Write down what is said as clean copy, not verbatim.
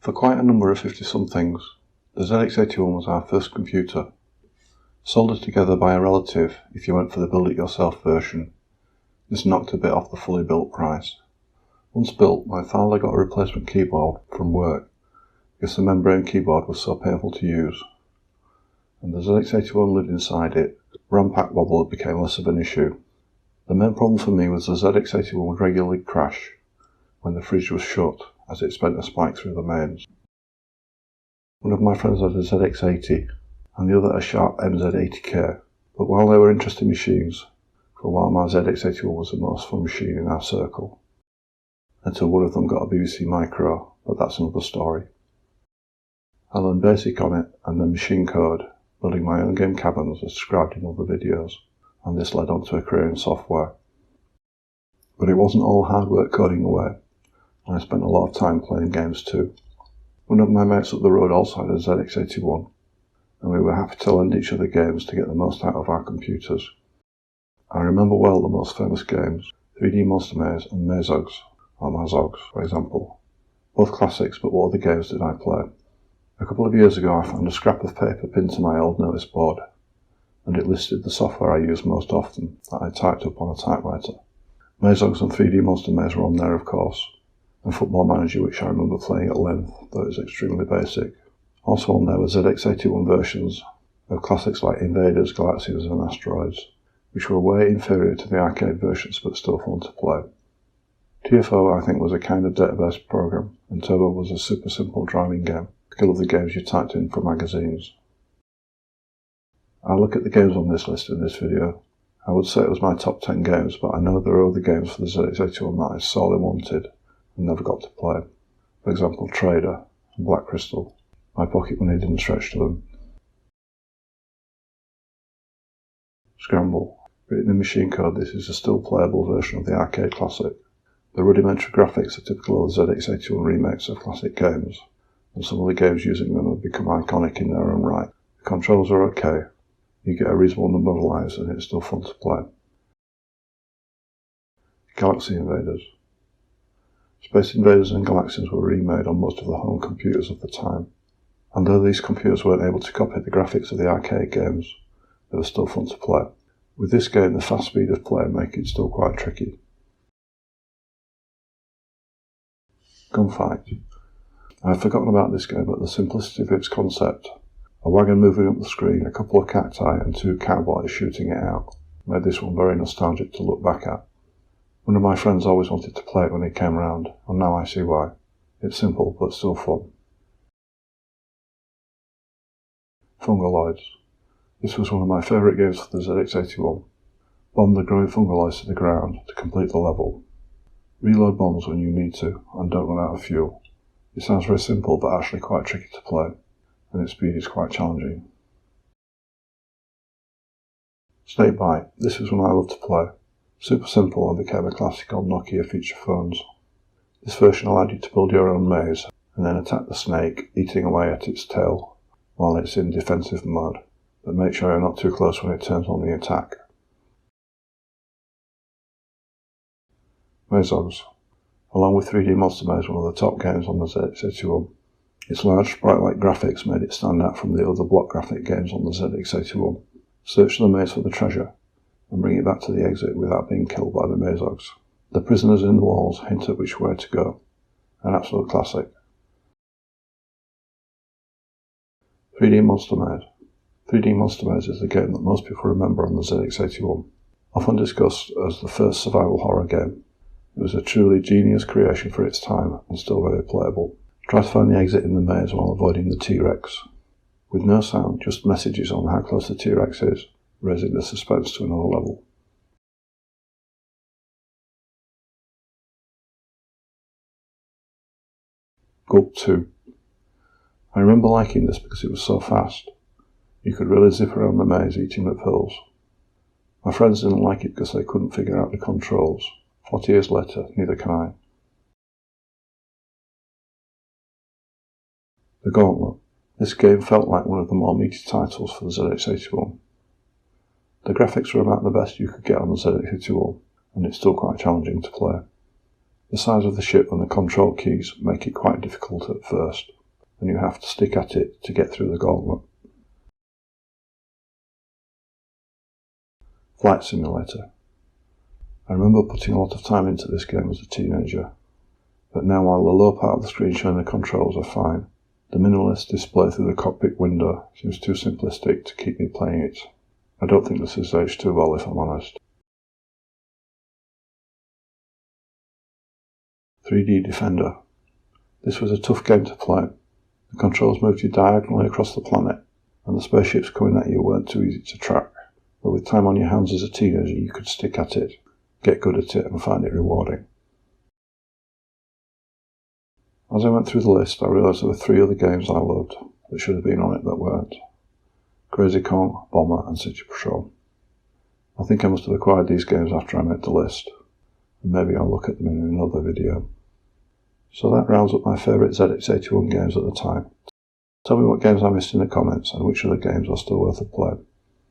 For quite a number of 50-somethings, the ZX81 was our first computer. Soldered together by a relative if you went for the build-it-yourself version, this knocked a bit off the fully built price. Once built, my father got a replacement keyboard from work because the membrane keyboard was so painful to use. And the ZX81 lived inside it, RAM pack wobble became less of an issue. The main problem for me was the ZX81 would regularly crash when the fridge was shut, as it spent a spike through the mains. One of my friends had a ZX80 and the other a Sharp MZ80K, but while they were interesting machines, for a while my ZX81 was the most fun machine in our circle, until one of them got a BBC Micro, but that's another story. I learned BASIC on it and then machine code, building my own game cabins as described in other videos, and this led on to a career in software. But it wasn't all hard work coding away, and I spent a lot of time playing games too. One of my mates up the road also had a ZX81, and we were happy to lend each other games to get the most out of our computers. I remember well the most famous games, 3D Monster Maze and Mazogs, or Mazogs for example. Both classics, but what other games did I play? A couple of years ago I found a scrap of paper pinned to my old notice board, and it listed the software I used most often that I typed up on a typewriter. Mazogs and 3D Monster Maze were on there of course, and Football Manager, which I remember playing at length, though it was extremely basic. Also on there were ZX81 versions of classics like Invaders, Galaxians and Asteroids, which were way inferior to the arcade versions but still fun to play. TFO I think was a kind of database program, and Turbo was a super simple driving game, to kill the games you typed in from magazines. I'll look at the games on this list in this video. I would say it was my top 10 games, but I know there are other games for the ZX81 that I sorely wanted and never got to play. For example, Trader and Black Crystal. My pocket money didn't stretch to them. Scramble. Written in machine code, this is a still playable version of the arcade classic. The rudimentary graphics are typical of the ZX81 remakes of classic games, and some of the games using them have become iconic in their own right. The controls are okay, you get a reasonable number of lives and it's still fun to play. Galaxy Invaders. Space Invaders and Galaxians were remade on most of the home computers of the time, and though these computers weren't able to copy the graphics of the arcade games, they were still fun to play. With this game, the fast speed of play make it still quite tricky. Gunfight. I had forgotten about this game, but the simplicity of its concept, a wagon moving up the screen, a couple of cacti and two cowboys shooting it out, made this one very nostalgic to look back at. One of my friends always wanted to play it when he came round, and now I see why. It's simple, but still fun. Fungaloids. This was one of my favourite games for the ZX81. Bomb the growing fungaloids to the ground to complete the level. Reload bombs when you need to, and don't run out of fuel. It sounds very simple, but actually quite tricky to play, and its speed is quite challenging. Snake Bite. This was one I loved to play. Super simple and became a classic on Nokia feature phones. This version allowed you to build your own maze, and then attack the snake, eating away at its tail while it's in defensive mode, but make sure you're not too close when it turns on the attack. Mazogs. Along with 3D Monster Maze, one of the top games on the ZX81. Its large sprite-like graphics made it stand out from the other block graphic games on the ZX81. Search the maze for the treasure, and bring it back to the exit without being killed by the Mazogs. The prisoners in the walls hint at which way to go. An absolute classic. 3D Monster Maze. 3D Monster Maze is the game that most people remember on the ZX81. Often discussed as the first survival horror game, it was a truly genius creation for its time and still very playable. Try to find the exit in the maze while avoiding the T-Rex. With no sound, just messages on how close the T-Rex is, raising the suspense to another level. Gulp 2. I remember liking this because it was so fast. You could really zip around the maze eating the pills. My friends didn't like it because they couldn't figure out the controls. 40 years later, neither can I. The Gauntlet. This game felt like one of the more meaty titles for the ZX81. The graphics were about the best you could get on the ZX81, and it's still quite challenging to play. The size of the ship and the control keys make it quite difficult at first. and you have to stick at it to get through the gauntlet. Flight Simulator. I remember putting a lot of time into this game as a teenager, but now while the lower part of the screen showing the controls are fine, the minimalist display through the cockpit window seems too simplistic to keep me playing it. I don't think this is aged too well, if I'm honest. 3D Defender. This was a tough game to play. The controls moved you diagonally across the planet, and the spaceships coming at you weren't too easy to track, but with time on your hands as a teenager you could stick at it, get good at it, and find it rewarding. As I went through the list, I realised there were 3 other games I loved that should have been on it that weren't. Crazy Kong, Bomber and City Patrol. I think I must have acquired these games after I made the list, and maybe I'll look at them in another video. So that rounds up my favourite ZX81 games at the time. Tell me what games I missed in the comments and which other games are still worth a play.